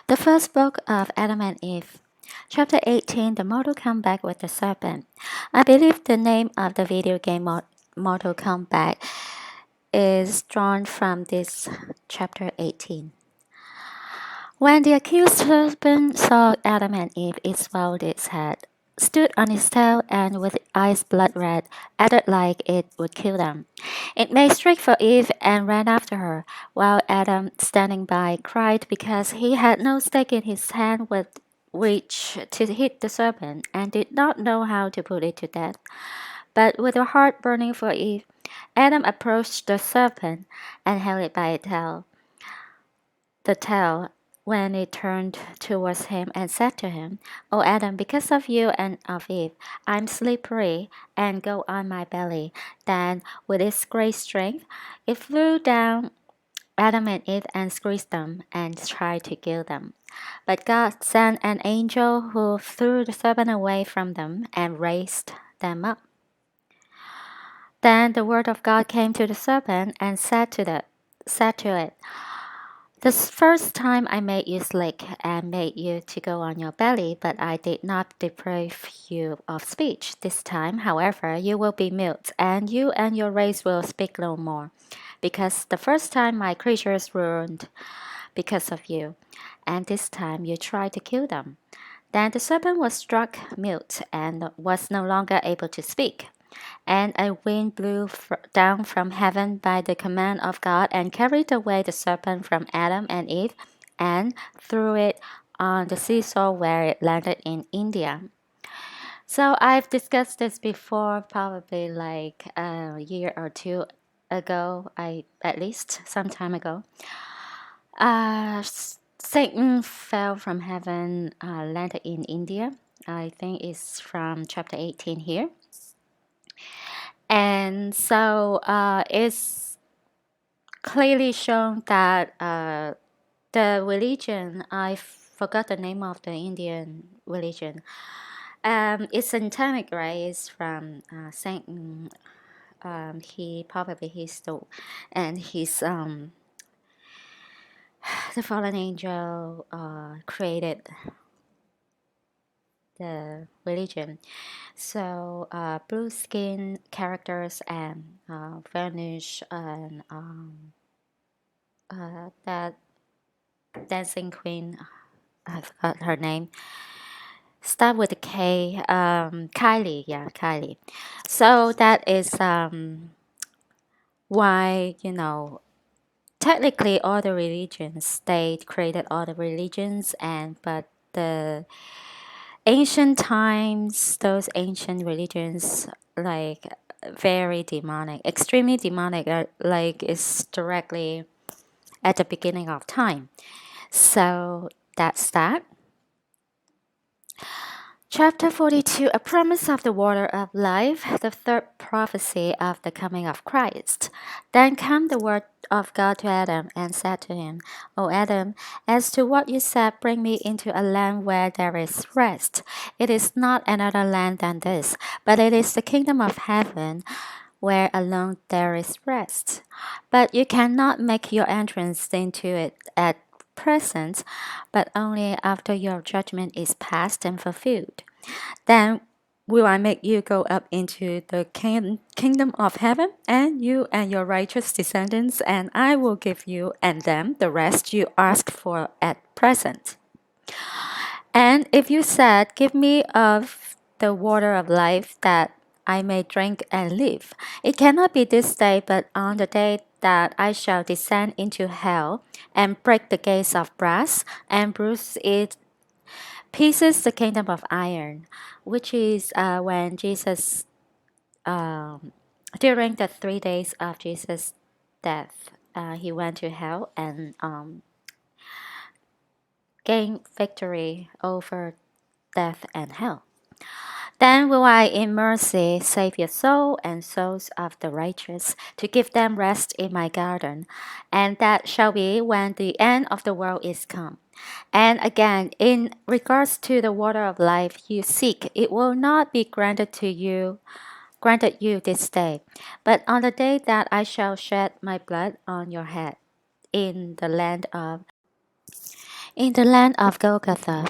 The first book of Adam and Eve. Chapter 18 The Mortal Kombat with the Serpent. I believe the name of the video game Mortal Kombat is drawn from this chapter 18. When the accused serpent saw Adam and Eve, it swelled its head, stood on its tail, and with eyes blood red, acted like it would kill them. It made straight for Eve and ran after her, while Adam, standing by, cried because he had no stake in his hand with which to hit the serpent, and did not know how to put it to death. But with a heart burning for Eve, Adam approached the serpent and held it by the tail, when it turned towards him and said to him, O Adam, because of you and of Eve, I'm slippery and go on my belly. Then, with its great strength, it flew down Adam and Eve and squeezed them and tried to kill them. But God sent an angel who threw the serpent away from them and raised them up. Then the word of God came to the serpent and said to it, The first time I made you slick and made you to go on your belly, but I did not deprive you of speech. This time, however, you will be mute, and you and your race will speak no more, because the first time my creatures ruined because of you, and this time you tried to kill them. Then the serpent was struck mute and was no longer able to speak. And a wind blew down from heaven by the command of God and carried away the serpent from Adam and Eve and threw it on the seashore where it landed in India. So I've discussed this before, probably like a year or two ago, at least some time ago. Satan fell from heaven, landed in India. I think it's from chapter 18 here. And so it's clearly shown that the religion, I forgot the name of the Indian religion, it's satanic, right? It's from Satan. He stole, and he's the fallen angel created the religion. So blue skin characters and Vanish and that dancing queen, I forgot her name. Start with a K. Kylie, yeah, Kylie. So that is why technically all the religions they created all the religions, and but the ancient times, those ancient religions, like very demonic, extremely demonic, like it's directly at the beginning of time. So that's that. Chapter 42 A promise of the water of life, the third prophecy of the coming of Christ. Then came the word of God to Adam and said to him, O Adam, as to what you said, bring me into a land where there is rest. It is not another land than this, but it is the kingdom of heaven, where alone there is rest. But you cannot make your entrance into it at present, but only after your judgment is past and fulfilled. Then will I make you go up into the kingdom of heaven, and you and your righteous descendants, and I will give you and them the rest you ask for at present. And if you said, Give me of the water of life that I may drink and live, it cannot be this day, but on the day that I shall descend into hell and break the gates of brass and bruise it pieces the kingdom of iron, which is when Jesus, during the 3 days of Jesus' death, he went to hell and gained victory over death and hell. Then will I in mercy save your soul and souls of the righteous, to give them rest in my garden. And that shall be when the end of the world is come. And again, in regards to the water of life you seek, it will not be granted you this day, but on the day that I shall shed my blood on your head in the land of in the land of Golgotha.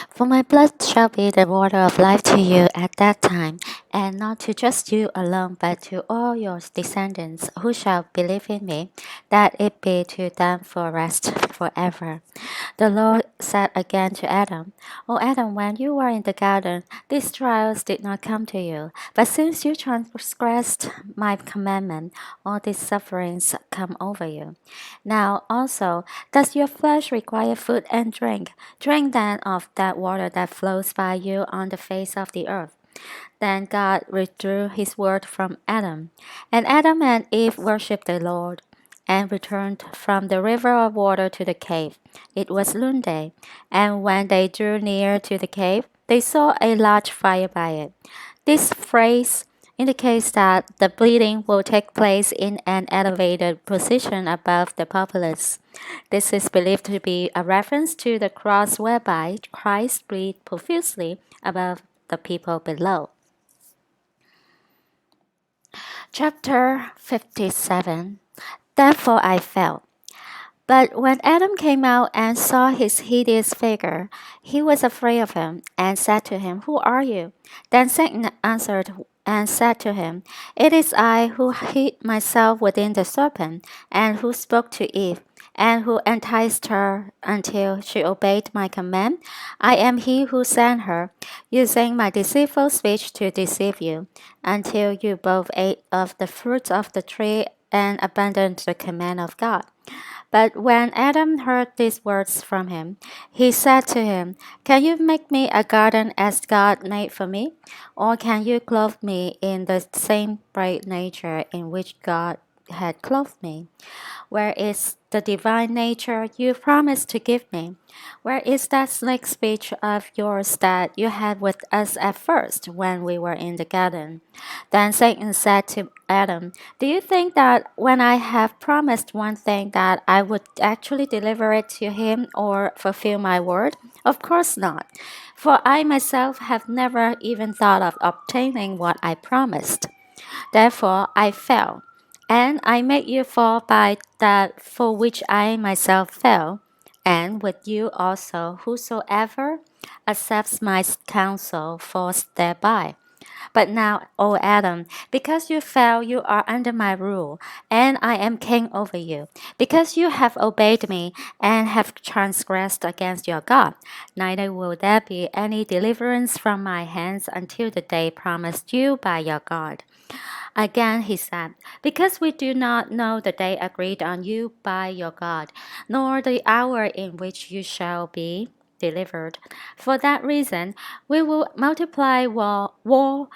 For my blood shall be the water of life to you at that time, and not to just you alone, but to all your descendants who shall believe in me, that it be to them for rest forever. The Lord said again to Adam, O Adam, when you were in the garden, these trials did not come to you. But since you transgressed my commandment, all these sufferings come over you. Now also, does your flesh require food and drink? Drink then of that water that flows by you on the face of the earth. Then God withdrew his word from Adam, and Adam and Eve worshipped the Lord, and returned from the river of water to the cave. It was noonday, and when they drew near to the cave, they saw a large fire by it. This phrase indicates that the bleeding will take place in an elevated position above the populace. This is believed to be a reference to the cross whereby Christ bled profusely above the people below. Chapter 57. Therefore I fell. But when Adam came out and saw his hideous figure, he was afraid of him, and said to him, Who are you? Then Satan answered and said to him, It is I who hid myself within the serpent, and who spoke to Eve, and who enticed her until she obeyed my command. I am he who sent her, using my deceitful speech to deceive you, until you both ate of the fruit of the tree and abandoned the command of God. But when Adam heard these words from him, he said to him, Can you make me a garden as God made for me? Or can you clothe me in the same bright nature in which God had clothed me? Where is the divine nature you promised to give me? Where is that slick speech of yours that you had with us at first when we were in the garden? Then Satan said to Adam, Do you think that when I have promised one thing that I would actually deliver it to him or fulfill my word? Of course not. For I myself have never even thought of obtaining what I promised. Therefore I fell, and I made you fall by that for which I myself fell, and with you also whosoever accepts my counsel falls thereby. But now, O Adam, because you fell, you are under my rule, and I am king over you. Because you have obeyed me and have transgressed against your God, neither will there be any deliverance from my hands until the day promised you by your God. Again he said, Because we do not know the day agreed on you by your God, nor the hour in which you shall be delivered. For that reason, we will multiply war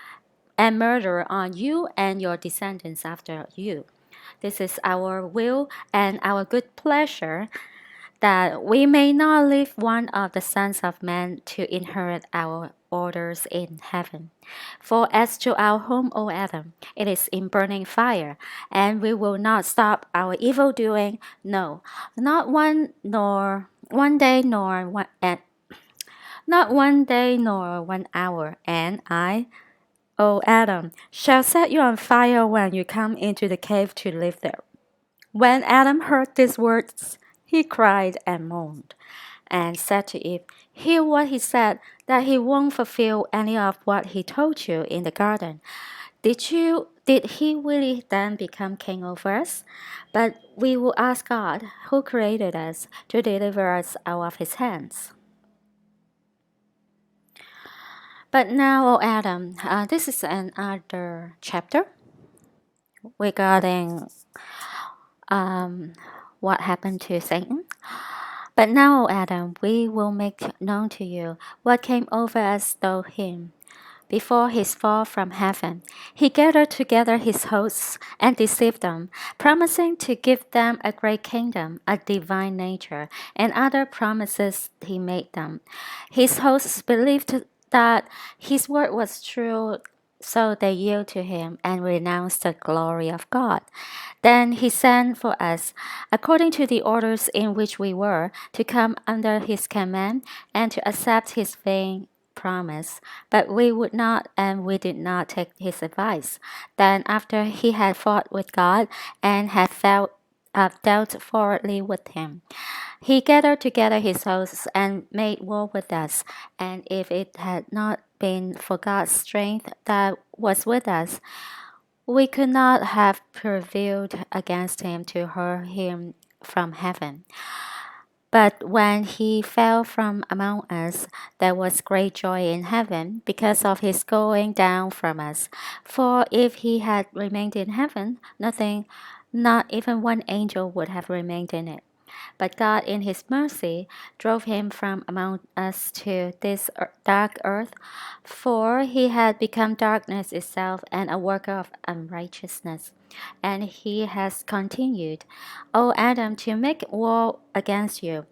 and murder on you and your descendants after you. This is our will and our good pleasure, that we may not leave one of the sons of men to inherit our orders in heaven. For as to our home, O Adam, it is in burning fire, and we will not stop our evil doing, no, not one day nor one and not one day nor 1 hour, and I, O Adam, shall set you on fire when you come into the cave to live there. When Adam heard these words, he cried and moaned, and said to Eve, Hear what he said, that he won't fulfill any of what he told you in the garden. Did he really then become king over us? But we will ask God, who created us, to deliver us out of his hands. But now, O Adam, this is another chapter regarding what happened to Satan. But now, O Adam, we will make known to you what came over us through him. Before his fall from heaven, he gathered together his hosts and deceived them, promising to give them a great kingdom, a divine nature, and other promises he made them. His hosts believed that his word was true, so they yielded to him and renounced the glory of God. Then he sent for us, according to the orders in which we were, to come under his command and to accept his vain promise. But we would not, and we did not take his advice. Then, after he had fought with God and had felt dealt forwardly with him. He gathered together his hosts and made war with us, and if it had not been for God's strength that was with us, we could not have prevailed against him to hurl him from heaven. But when he fell from among us, there was great joy in heaven because of his going down from us. For if he had remained in heaven, nothing, not even one angel would have remained in it. But God, in his mercy, drove him from among us to this dark earth, for he had become darkness itself and a worker of unrighteousness. And he has continued, O Adam, to make war against you,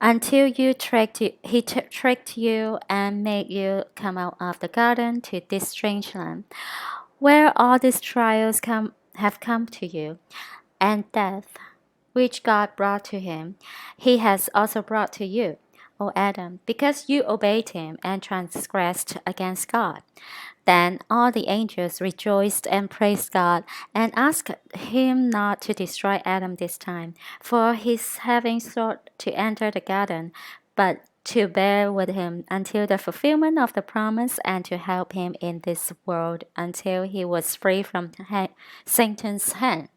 until he tricked you and made you come out of the garden to this strange land, where all these trials have come to you, and death, which God brought to him, he has also brought to you, O Adam, because you obeyed him and transgressed against God. Then all the angels rejoiced and praised God and asked him not to destroy Adam this time, for his having sought to enter the garden, but to bear with him until the fulfillment of the promise and to help him in this world until he was free from Satan's hand.